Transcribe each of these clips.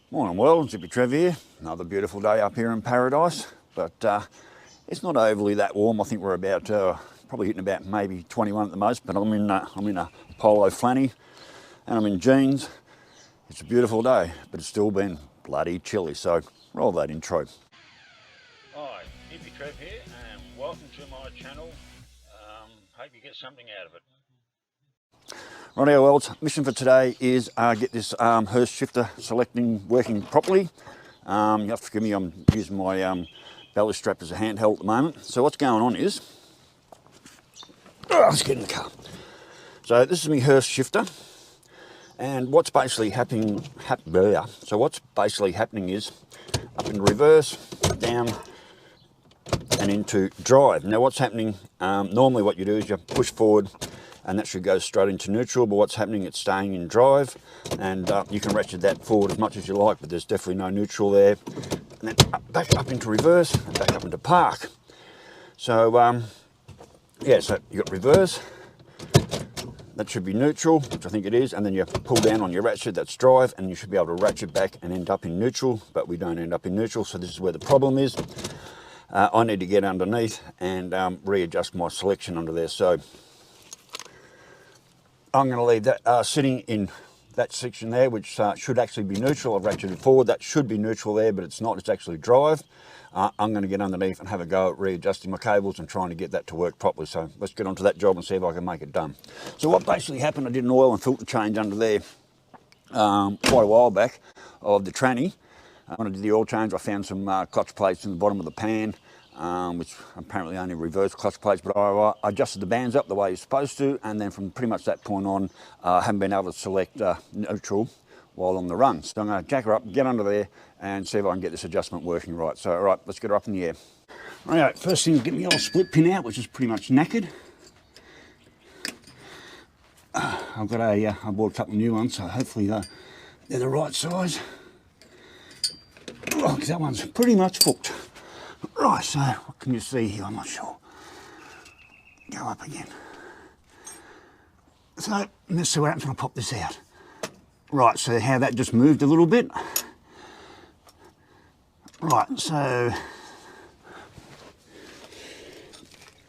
Morning world, Hippy Trev here. Another beautiful day up here in paradise, but it's not overly that warm. I think we're about probably hitting about maybe 21 at the most, but I'm in a polo flanny and I'm in jeans. It's a beautiful day, but it's still been bloody chilly, so roll that intro. Hi, Hippy Trev here, and welcome to my channel. Hope you get something out of it. Rightio worlds, mission for today is get this Hurst shifter working properly. You have to forgive me, I'm using my belly strap as a handheld at the moment. So what's going on is, let's get in the car. So this is my Hurst shifter, and what's basically happening, is up in reverse, down and into drive. Now what's happening, normally what you do is you push forward and that should go straight into neutral, but what's happening, it's staying in drive, and you can ratchet that forward as much as you like, but there's definitely no neutral there. And then back up into reverse, and back up into park. So yeah, so you got reverse, that should be neutral, which I think it is, and then you pull down on your ratchet, that's drive, and you should be able to ratchet back and end up in neutral, but we don't end up in neutral, so this is where the problem is. I need to get underneath and readjust my selection under there. So I'm going to leave that sitting in that section there, which should actually be neutral. I've ratcheted forward, that should be neutral there, but it's not, it's actually drive. I'm going to get underneath and have a go at readjusting my cables and trying to get that to work properly. So let's get onto that job and see if I can make it done. So what basically happened, I did an oil and filter change under there quite a while back of the tranny. When I did the oil change, I found some clutch plates in the bottom of the pan, which apparently only reverse clutch plates, but I adjusted the bands up the way you're supposed to, and then from pretty much that point on, I haven't been able to select neutral while on the run. So I'm going to jack her up, get under there, and see if I can get this adjustment working right. So all right, let's get her up in the air. All right, first thing is get my old split pin out, which is pretty much knackered. I bought a couple of new ones, so hopefully they're the right size. Oh, that one's pretty much hooked. Right, so what can you see here? I'm not sure. Go up again. So let's see what happens when I pop this out. Right, so how that just moved a little bit. Right, so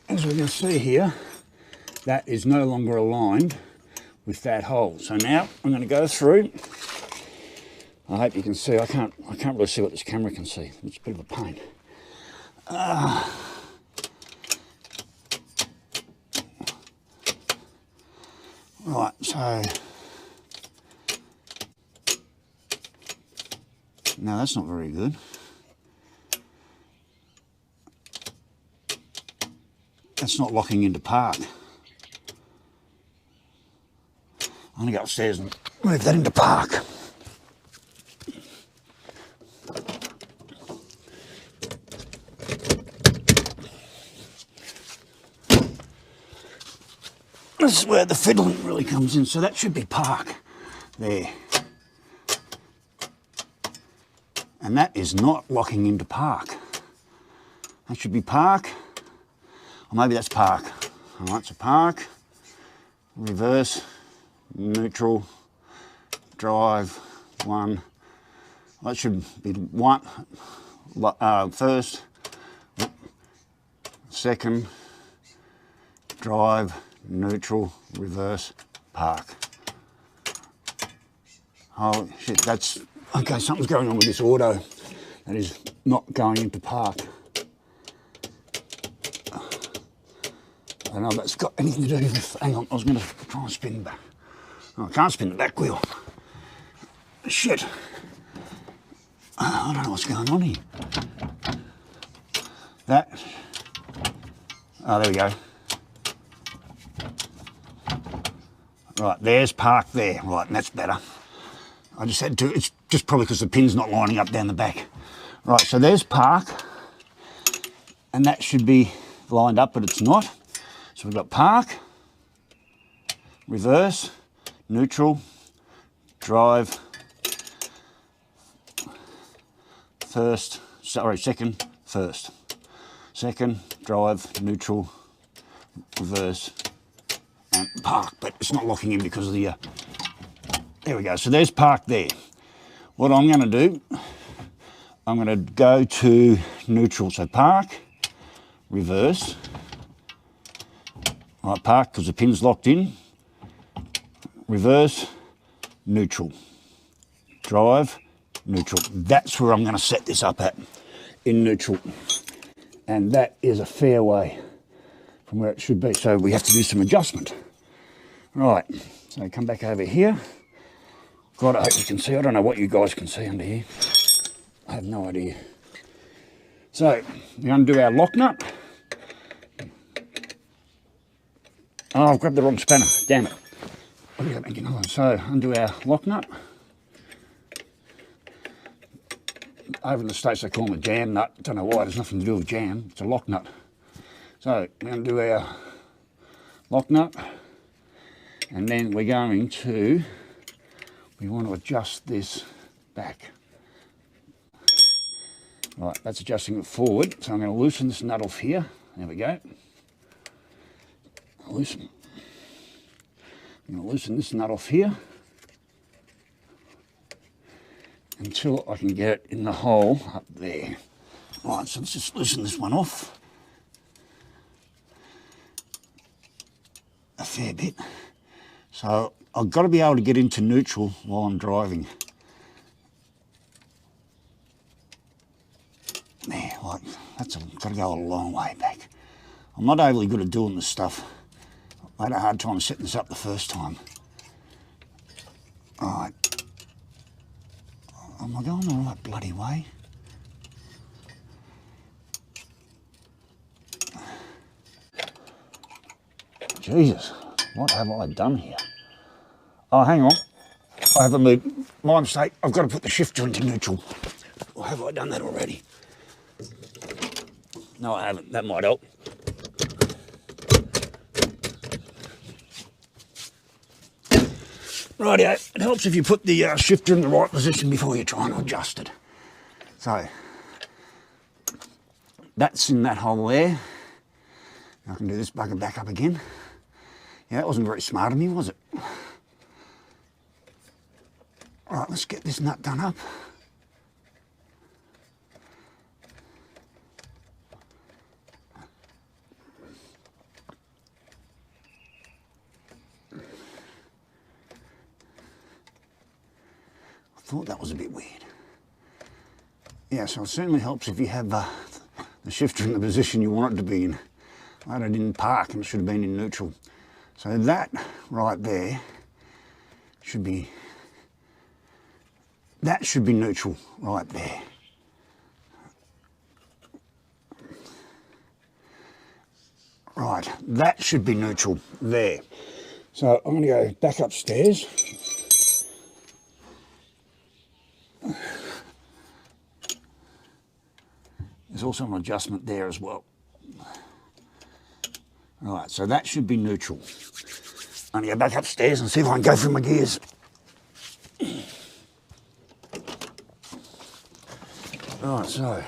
as we can see here, that is no longer aligned with that hole. So now I'm going to go through. I hope you can see. I can't really see what this camera can see. It's a bit of a pain. Right, so no, that's not very good. That's not locking into park. I'm gonna go upstairs and move that into park. This is where the fiddling really comes in, so that should be park there. And that is not locking into park. That should be park, or maybe that's park. All right, so park, reverse, neutral, drive, one. That should be one, first, second, drive, neutral, reverse, park. Oh shit, that's, okay, something's going on with this auto. That is not going into park. I don't know if that's got anything to do with, hang on, I was going to try and spin back. Oh, I can't spin the back wheel. Shit. I don't know what's going on here. That, oh, there we go. Right, there's park there. Right, and that's better. I just had to, it's just probably because the pin's not lining up down the back. Right, so there's park, and that should be lined up, but it's not. So we've got park, reverse, neutral, drive, first, sorry, second, first. Second, drive, neutral, reverse, and park, but it's not locking in because of the, there we go, so there's park there. What I'm going to do, I'm going to go to neutral. So park, reverse. Right, park because the pin's locked in. Reverse, neutral. Drive, neutral. That's where I'm going to set this up at, in neutral. And that is a fair way from where it should be. So we have to do some adjustment. Right, so come back over here. God, I hope you can see. I don't know what you guys can see under here. I have no idea. So we undo our lock nut. Oh, I've grabbed the wrong spanner. Damn it. So undo our lock nut. Over in the States they call them a jam nut. Don't know why, it has nothing to do with jam. It's a lock nut. So we undo our lock nut. And then we're going to, we want to adjust this back. Right, that's adjusting it forward. So I'm going to loosen this nut off here. There we go. Loosen. I'm going to loosen this nut off here until I can get it in the hole up there. Right, so let's just loosen this one off a fair bit. So I've got to be able to get into neutral while I'm driving. There, like, that's got to go a long way back. I'm not overly good at doing this stuff. I had a hard time setting this up the first time. Alright. Am I going the right bloody way? Jesus, what have I done here? Oh, hang on. I haven't moved. My mistake. I've got to put the shifter into neutral. Or have I done that already? No, I haven't. That might help. Rightio, it helps if you put the shifter in the right position before you try and adjust it. So, that's in that hole there. I can do this bugger back up again. Yeah, that wasn't very smart of me, was it? Right, let's get this nut done up. I thought that was a bit weird. Yeah, so it certainly helps if you have the shifter in the position you want it to be in. I had it in park and it should have been in neutral. So that right there should be, that should be neutral right there. Right, that should be neutral there. So I'm going to go back upstairs. There's also an adjustment there as well. Right, so that should be neutral. I'm going to go back upstairs and see if I can go through my gears. Right, so.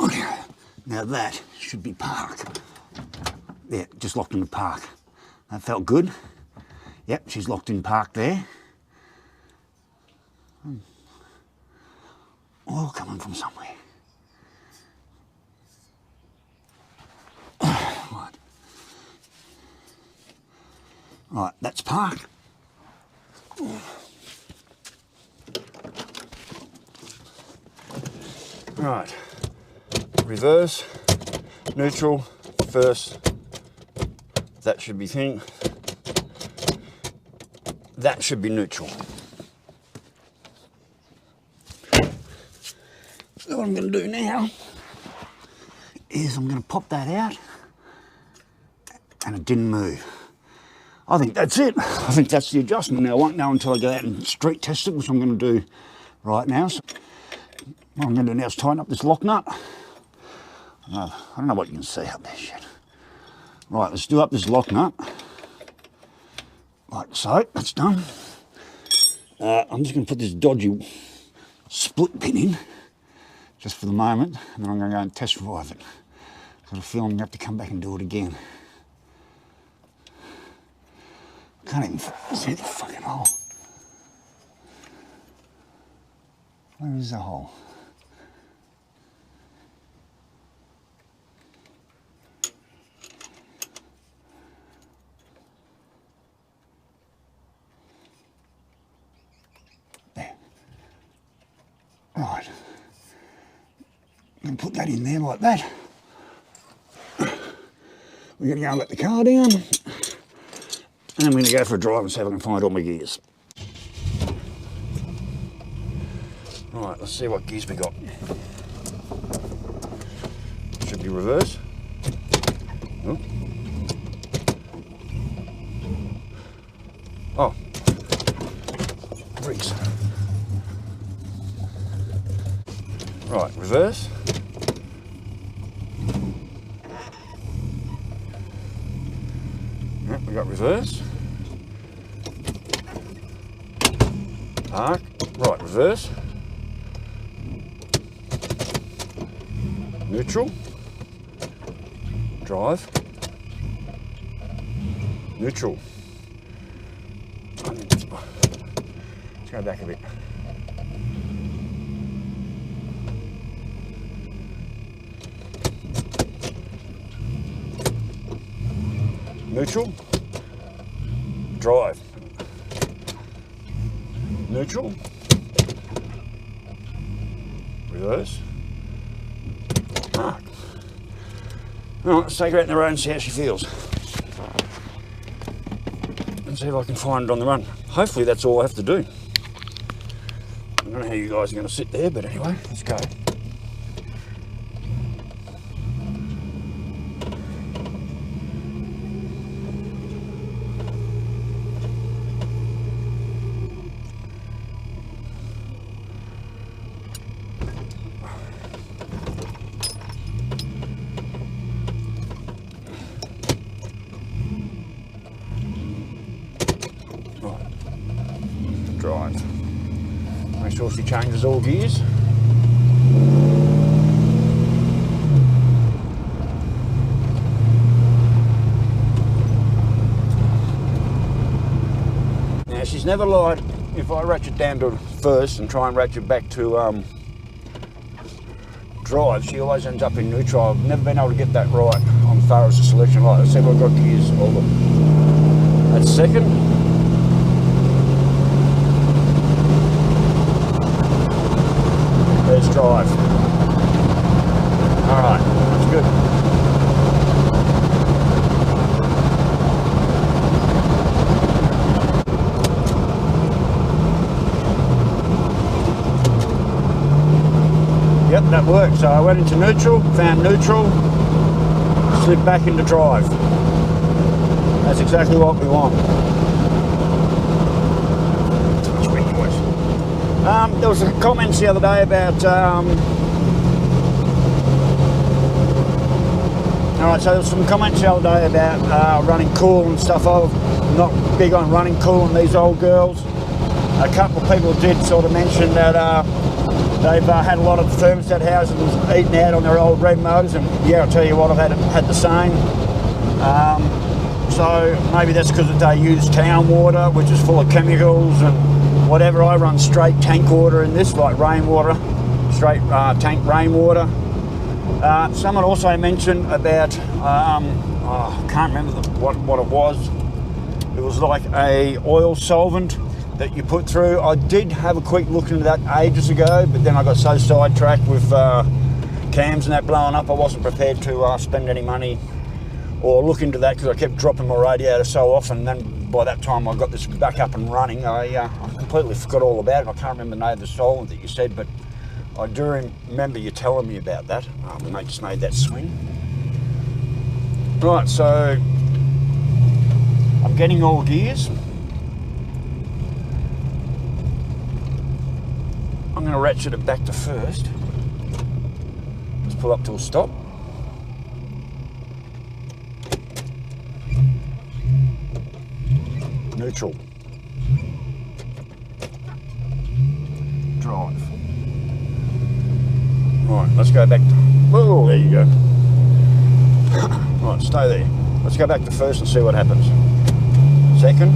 Okay, now that should be park. Yeah, just locked in the park. That felt good. Yep, she's locked in park there. Oil coming from somewhere. Right. Right, that's park. Right, reverse, neutral, first. That should be thing. That should be neutral. So what I'm going to do now is I'm going to pop that out, and it didn't move. I think that's it. I think that's the adjustment. Now I won't know until I go out and street test it, which I'm going to do right now. So what I'm going to do now is tighten up this lock nut. I don't know what you can see up there, shit. Right, let's do up this lock nut. Like so, that's done. I'm just going to put this dodgy split pin in, just for the moment, and then I'm going to go and test drive it. Got a feeling you have to come back and do it again. I can't even see the fucking hole. Where is the hole? There. Right. I'm going to put that in there like that. We're going to go and let the car down. And I'm going to go for a drive and see if I can find all my gears. Right, let's see what gears we got. Should be reverse. Oh. Oh. Brakes. Right, reverse. Yep, we got reverse. Park. Right, reverse. Neutral. Drive. Neutral. Let's go back a bit. Neutral. Drive. Neutral. Reverse. Park. Alright, let's take her out in the road and see how she feels. And see if I can find it on the run. Hopefully that's all I have to do. I don't know how you guys are going to sit there, but anyway, let's go. Drive. Make sure she changes all gears. Now she's never lied. If I ratchet down to first and try and ratchet back to drive, she always ends up in neutral. I've never been able to get that right on far as the selection. Like I said, I've got gears all the. That's second. There's drive. Alright, that's good. Yep, that worked. So I went into neutral, found neutral, slid back into drive. That's exactly what we want. There was some comments the other day about alright, so there was some comments the other day about running cool and stuff. I'm not big on running cool on these old girls. A couple of people did sort of mention that they've had a lot of thermostat houses eaten out on their old red motors, and yeah, I'll tell you what, I've had the same. So maybe that's because they use town water, which is full of chemicals and whatever. I run straight tank water in this, like rainwater, straight tank rainwater. Someone also mentioned about, I can't remember what it was. It was like a oil solvent that you put through. I did have a quick look into that ages ago, but then I got so sidetracked with cams and that blowing up, I wasn't prepared to spend any money or look into that, because I kept dropping my radiator so often. And then by that time I got this back up and running, I completely forgot all about it. I can't remember the name of the solvent that you said, but I do remember you telling me about that. The mate just made that swing. Right, so I'm getting all gears. I'm going to ratchet it back to first. Let's pull up to a stop. Neutral. Drive. Right, let's go back to, oh, there you go. stay there. Let's go back to first and see what happens. Second.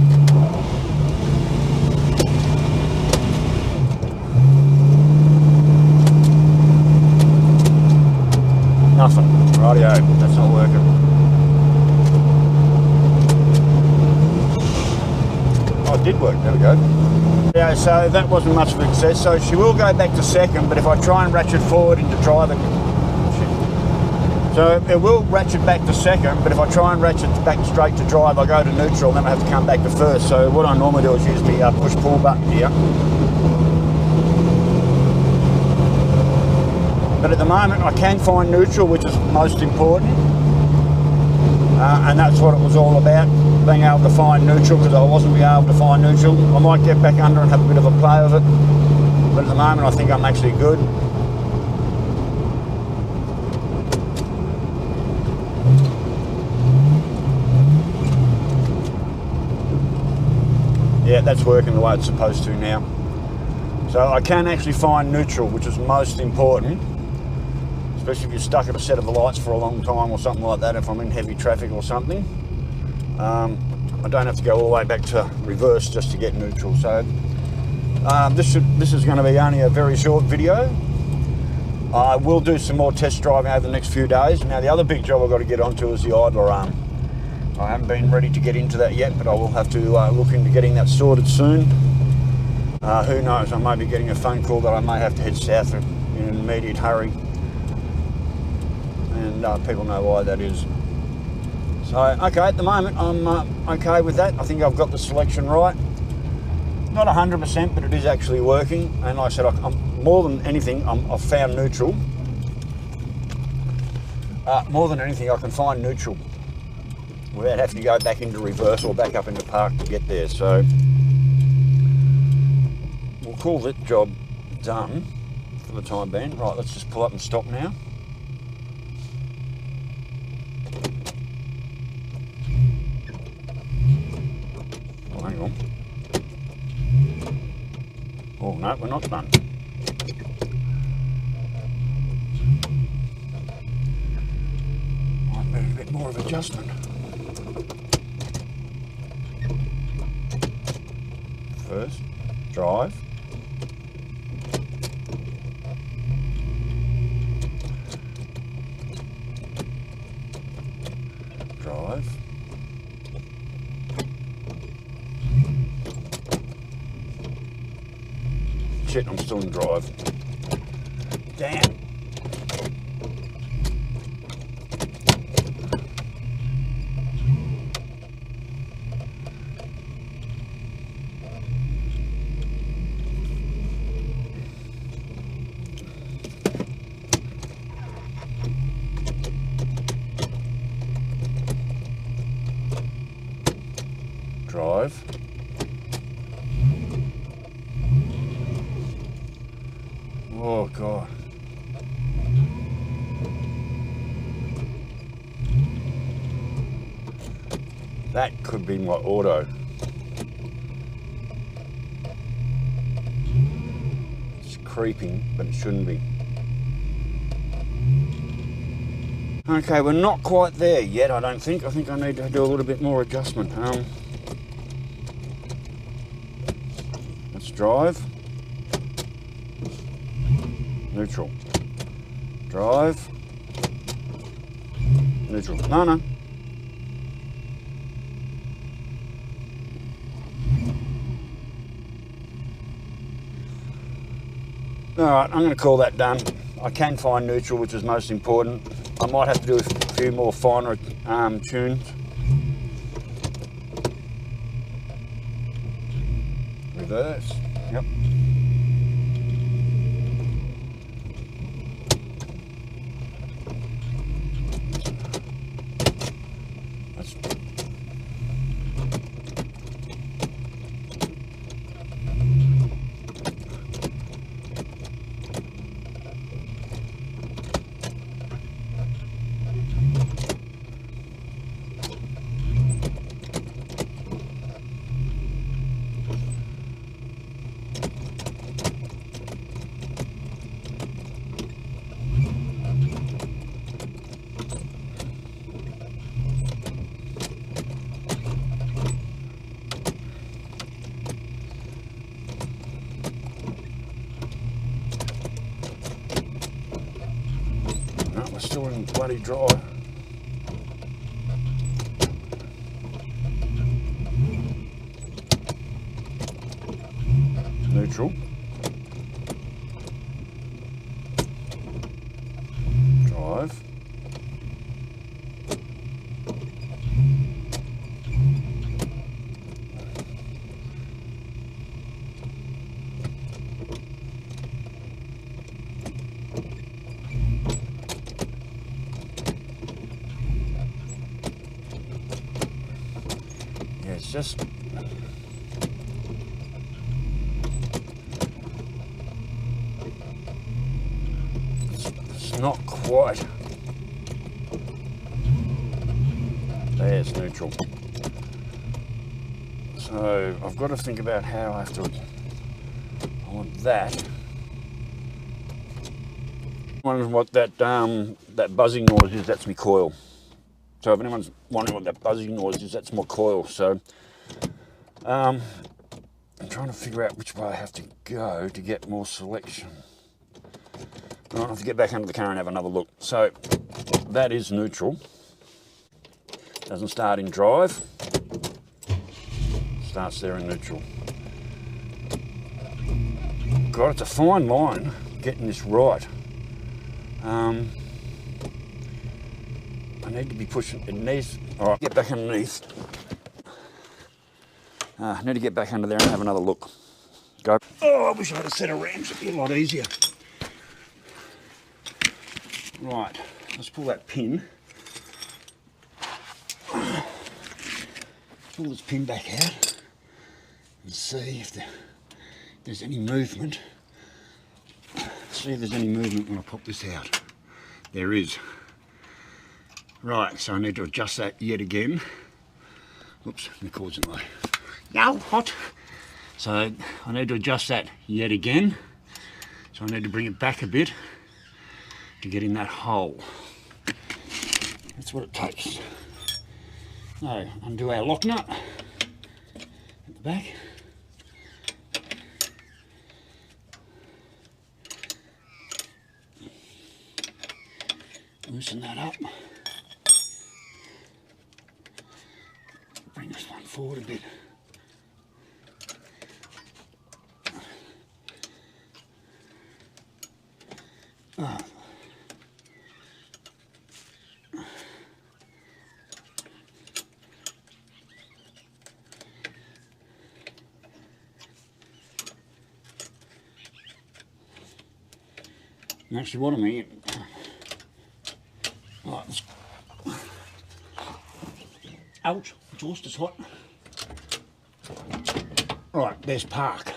Nothing. Rightio, that's not working. Oh, it did work, there we go. Yeah, so that wasn't much of a success. So she will go back to second, but if I try and ratchet forward into drive it, so it will ratchet back to second, but if I try and ratchet back straight to drive, I go to neutral, then I have to come back to first. So what I normally do is use the push-pull button here. But at the moment, I can find neutral, which is most important. And that's what it was all about, being able to find neutral, because I wasn't being able to find neutral. I might get back under and have a bit of a play with it, but at the moment I think I'm actually good. Yeah, that's working the way it's supposed to now. So I can actually find neutral, which is most important. Especially if you're stuck at a set of lights for a long time or something like that, if I'm in heavy traffic or something. I don't have to go all the way back to reverse just to get neutral. So this is going to be only a very short video. I will do some more test driving over the next few days. Now the other big job I've got to get onto is the idler arm. I haven't been ready to get into that yet, but I will have to look into getting that sorted soon. Who knows, I may be getting a phone call that I may have to head south in an immediate hurry. And people know why that is. So, okay, at the moment I'm okay with that. I think I've got the selection right. Not 100%, but it is actually working. And like I said, I'm, more than anything, I've found neutral. More than anything, I can find neutral without having to go back into reverse or back up into park to get there. So, we'll call that job done for the time being. Right, let's just pull up and stop now. Hang on. Oh no, we're not done. Might need a bit more of adjustment. First, drive. Drive. Shit, I'm still in drive. Damn. Drive. Oh God. That could be my auto. It's creeping, but it shouldn't be. Okay, we're not quite there yet, I don't think. I think I need to do a little bit more adjustment. Let's drive. Neutral. Drive. Neutral. No. Alright, I'm going to call that done. I can find neutral, which is most important. I might have to do a few more finer tunes. Reverse. Yep. bloody dry. Neutral. Drive. Yeah, it's just it's not quite. There's neutral. So I've got to think about how I have to. I want that. Wondering what that buzzing noise is? That's my coil. So if anyone's wondering what that buzzing noise is, that's my coil. So I'm trying to figure out which way I have to go to get more selection. I'll have to get back under the car and have another look. So that is neutral. Doesn't start in drive. Starts there in neutral. God, it's a fine line getting this right. I need to be pushing it needs. All right, get back underneath. I need to get back under there and have another look. Go. Oh, I wish I had a set of rams. It'd be a lot easier. Right, let's pull that pin. Pull this pin back out and see if there's any movement. See if there's any movement when I pop this out. There is. Right, so I need to adjust that yet again. Oops, the cord's in the way. No, hot. So I need to adjust that yet again. So I need to bring it back a bit to get in that hole. That's what it takes. So undo our lock nut at the back. Loosen that up. Bring this one forward a bit. Oh. Actually, what I mean. Right, let's. Ouch, exhaust is hot. Right, there's park.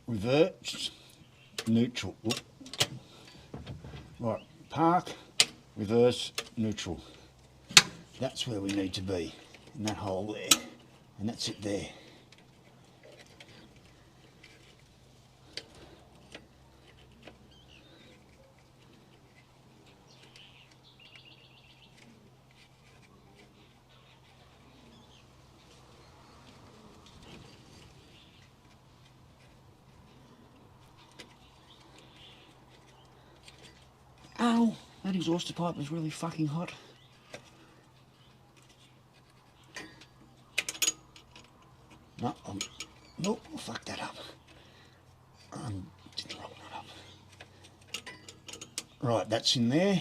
Reverse, neutral. Oop. Right, park, reverse, neutral. That's where we need to be, in that hole there. And that's it there. Ow, that exhaust pipe is really fucking hot. No, nope, I fucked that up. Didn't roll that up. Right, that's in there.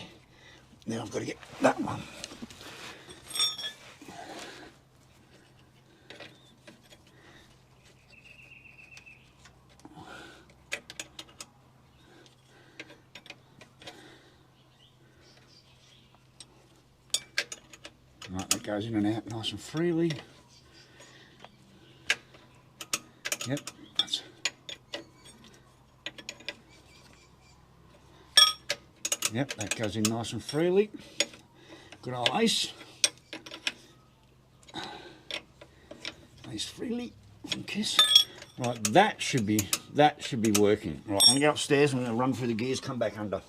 Now I've got to get that one. Right, that goes in and out nice and freely. Yep, that's. Yep, that goes in nice and freely. Good old Ace. Ace freely from Kiss. Right, that should be working. Right, I'm gonna go upstairs. I'm gonna run through the gears, come back under.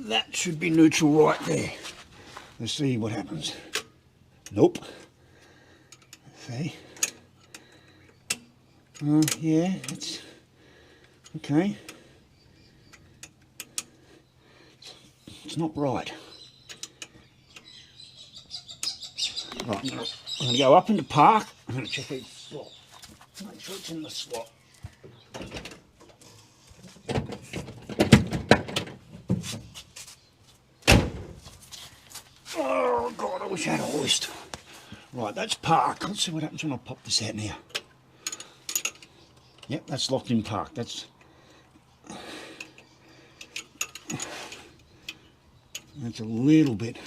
that should be neutral right there. Let's see what happens. Nope. See? Yeah, it's okay. It's not right. Right, I'm going to go up in the park. I'm going to check each slot. Make sure it's in the slot. Oh God, I wish I had a hoist. Right, that's park. Let's see what happens when I pop this out now. Yep, that's locked in park. That's a little bit.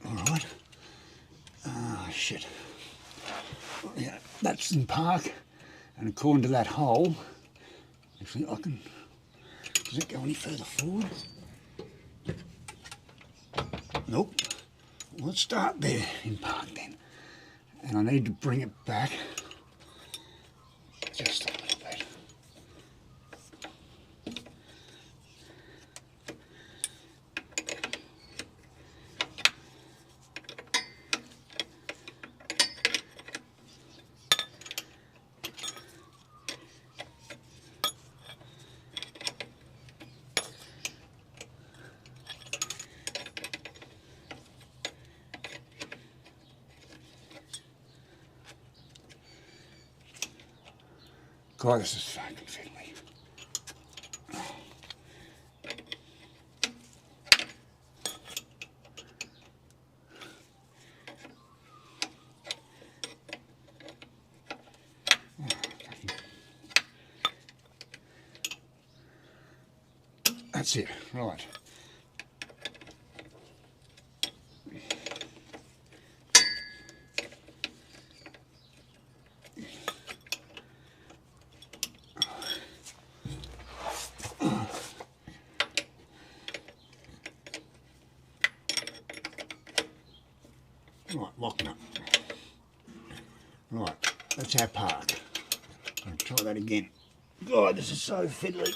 All right. Ah, shit. Yeah, that's in park, and according to that hole, actually I can. Does it go any further forward? Nope. Let's start there in park then, and I need to bring it back just a little bit. God, this is fucking fiddly. That's it, right. Right, locking up. Right, that's our park. I'll try that again. God, this is so fiddly.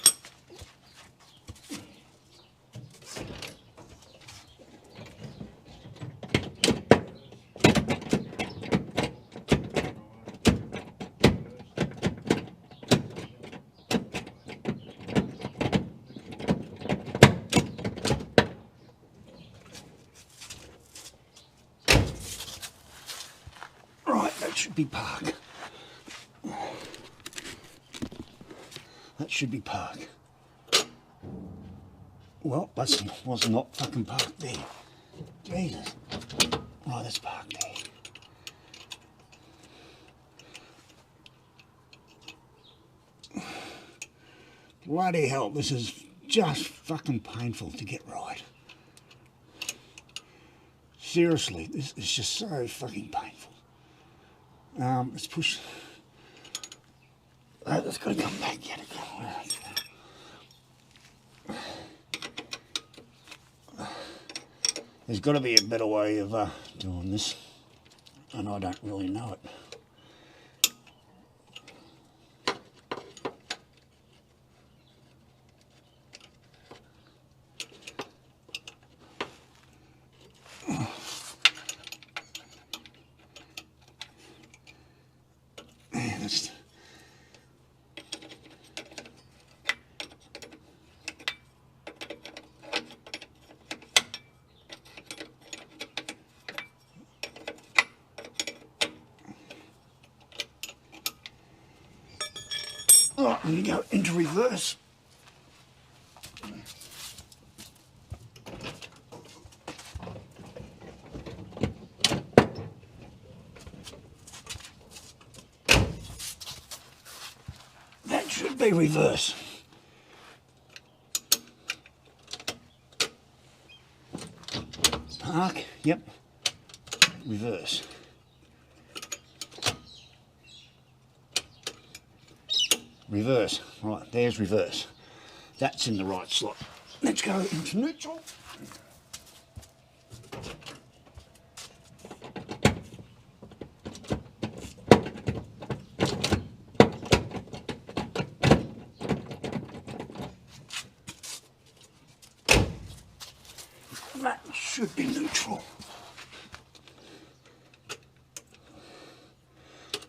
That should be park. That should be park. Well, that was not fucking park there. Jesus. Right, that's park there. Bloody hell, this is just fucking painful to get right. Seriously, this is just so fucking painful. Let's push. That's got to come back yet again. There's got to be a better way of doing this, and I don't really know it. Right, I'm going to go into reverse. That should be reverse. Park, yep, reverse. Reverse, right, there's reverse. That's in the right slot. Let's go into neutral. should be neutral.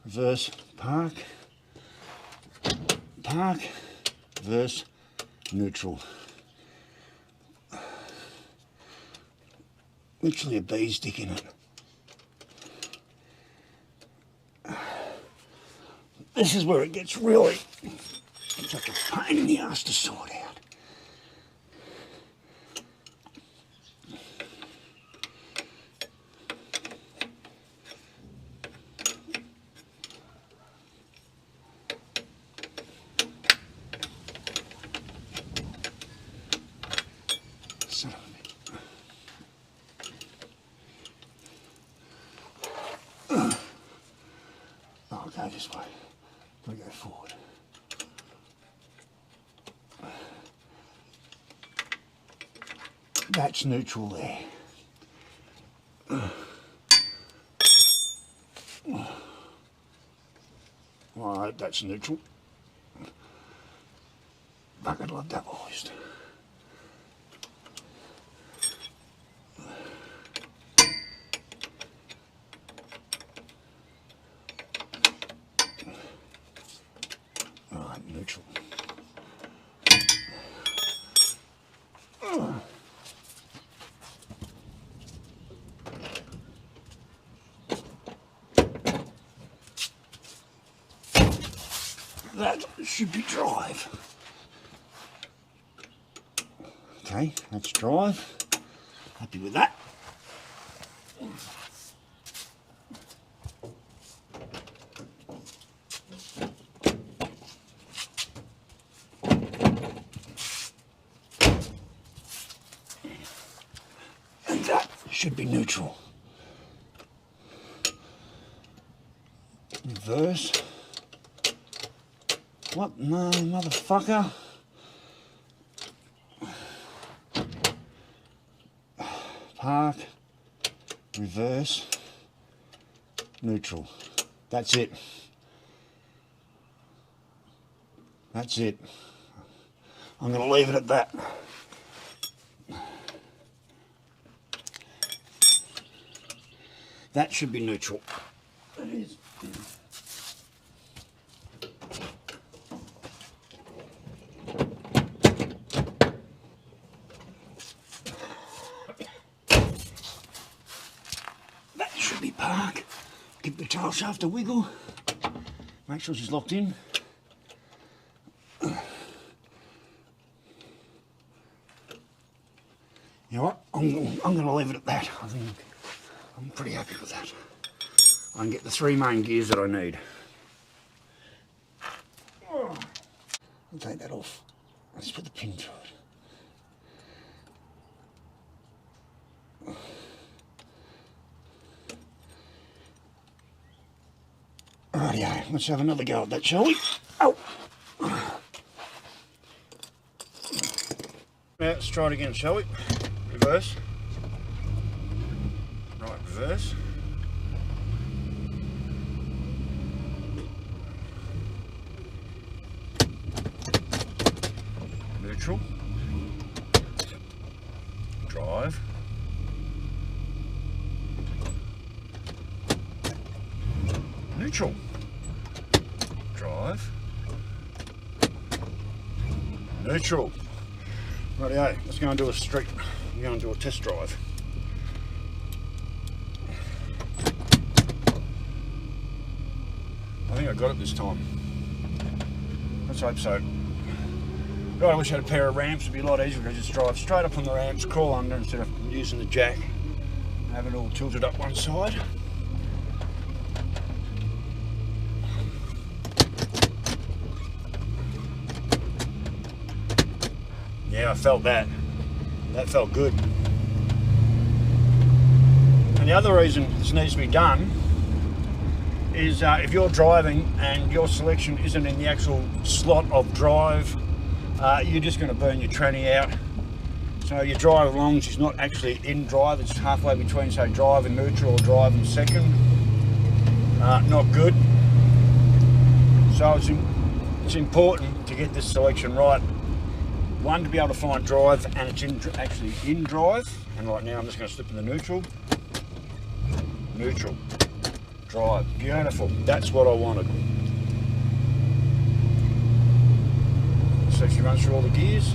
Reverse, park, park, reverse, neutral. Literally a bee's dick in it. This is where it gets really such a pain in the ass to sort out. Son of a bitch. I'll go this way. We go forward. That's neutral there. Alright, that's neutral. Bucket love that hoist. Alright, neutral. That should be drive. Okay, that's drive. Happy with that. And that should be neutral. Reverse. What? No, motherfucker. Park, reverse, neutral. That's it. That's it. I'm going to leave it at that. That should be neutral. It is. Park, give the tail shaft a wiggle, make sure she's locked in. You know what, I'm going to leave it at that. I think I'm pretty happy with that. I can get the three main gears that I need. I'll take that off. Let's put the pin through it. Rightio, let's have another go at that, shall we? Oh! Now, let's try it again, shall we? Reverse. Right, reverse. Neutral. Drive. Neutral. Drive. Neutral. Rightio, let's go and do a street. We're going to do a test drive. I think I got it this time. Let's hope so. God, I wish I had a pair of ramps. It'd be a lot easier to just drive straight up on the ramps, crawl under instead of using the jack. Have it all tilted up one side. Yeah, I felt that. That felt good. And the other reason this needs to be done is if you're driving and your selection isn't in the actual slot of drive, you're just going to burn your tranny out. So your drive along is not actually in drive, it's halfway between, say, drive and neutral or drive and second. Not good. So it's important to get this selection right. One, to be able to find drive, and it's actually in drive. And right now I'm just going to slip in the neutral. Neutral. Drive. Beautiful. That's what I wanted. So she runs through all the gears.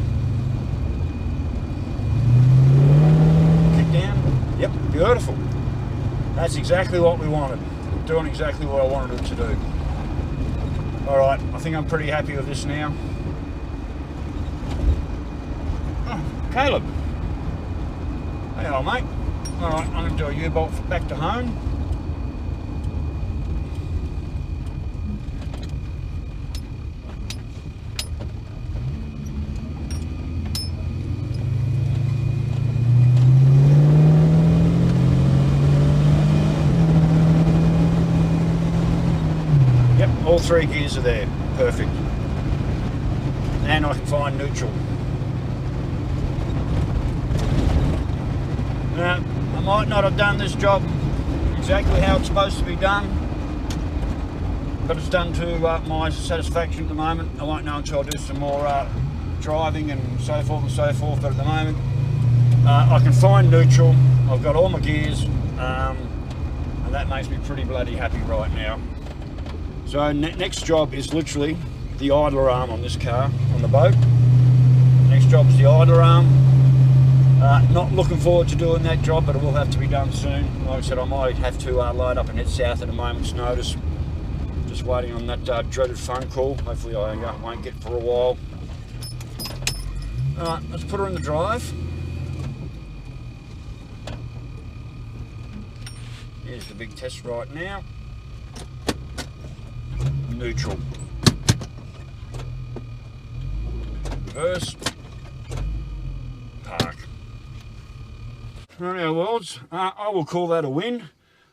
Kick down. Yep, beautiful. That's exactly what we wanted. Doing exactly what I wanted it to do. Alright, I think I'm pretty happy with this now. Oh, Caleb. Hello, mate. Alright, I'm going to do a U-bolt back to home. All three gears are there, perfect. And I can find neutral. Now, I might not have done this job exactly how it's supposed to be done, but it's done to my satisfaction at the moment. I won't know until I do some more driving and so forth, but at the moment I can find neutral. I've got all my gears, and that makes me pretty bloody happy right now. So next job is literally the idler arm on this car, on the boat. Next job is the idler arm. Not looking forward to doing that job, but it will have to be done soon. Like I said, I might have to load up and head south at a moment's notice. Just waiting on that dreaded phone call. Hopefully I won't get for a while. Alright, let's put her in the drive. Here's the big test right now. Neutral. Reverse. Park. Right, worlds. I will call that a win.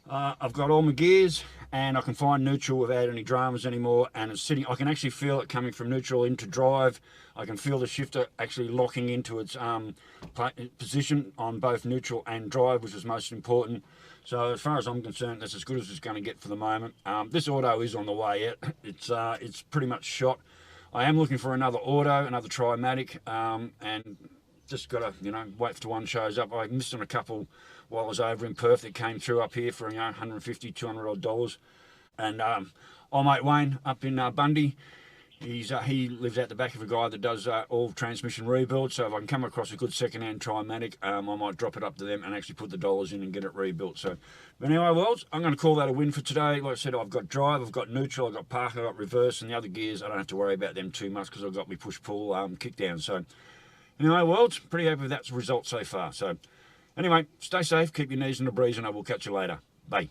I've got all my gears and I can find neutral without any dramas anymore, and it's sitting. I can actually feel it coming from neutral into drive. I can feel the shifter actually locking into its position on both neutral and drive, which is most important. So as far as I'm concerned, that's as good as it's going to get for the moment. This auto is on the way out. It's pretty much shot. I am looking for another auto, another Trimatic, and just got to, wait till one shows up. I missed on a couple while I was over in Perth that came through up here for, $150, $200 odd. And old mate Wayne up in Bundy, he lives out the back of a guy that does all transmission rebuilds. So if I can come across a good second-hand Trimatic, I might drop it up to them and actually put the dollars in and get it rebuilt. So, but anyway, worlds, I'm going to call that a win for today. Like I said, I've got drive, I've got neutral, I've got park, I've got reverse, and the other gears, I don't have to worry about them too much because I've got my push-pull kick down. So anyway, worlds, pretty happy with that result so far. So anyway, stay safe, keep your knees in the breeze, and I will catch you later. Bye.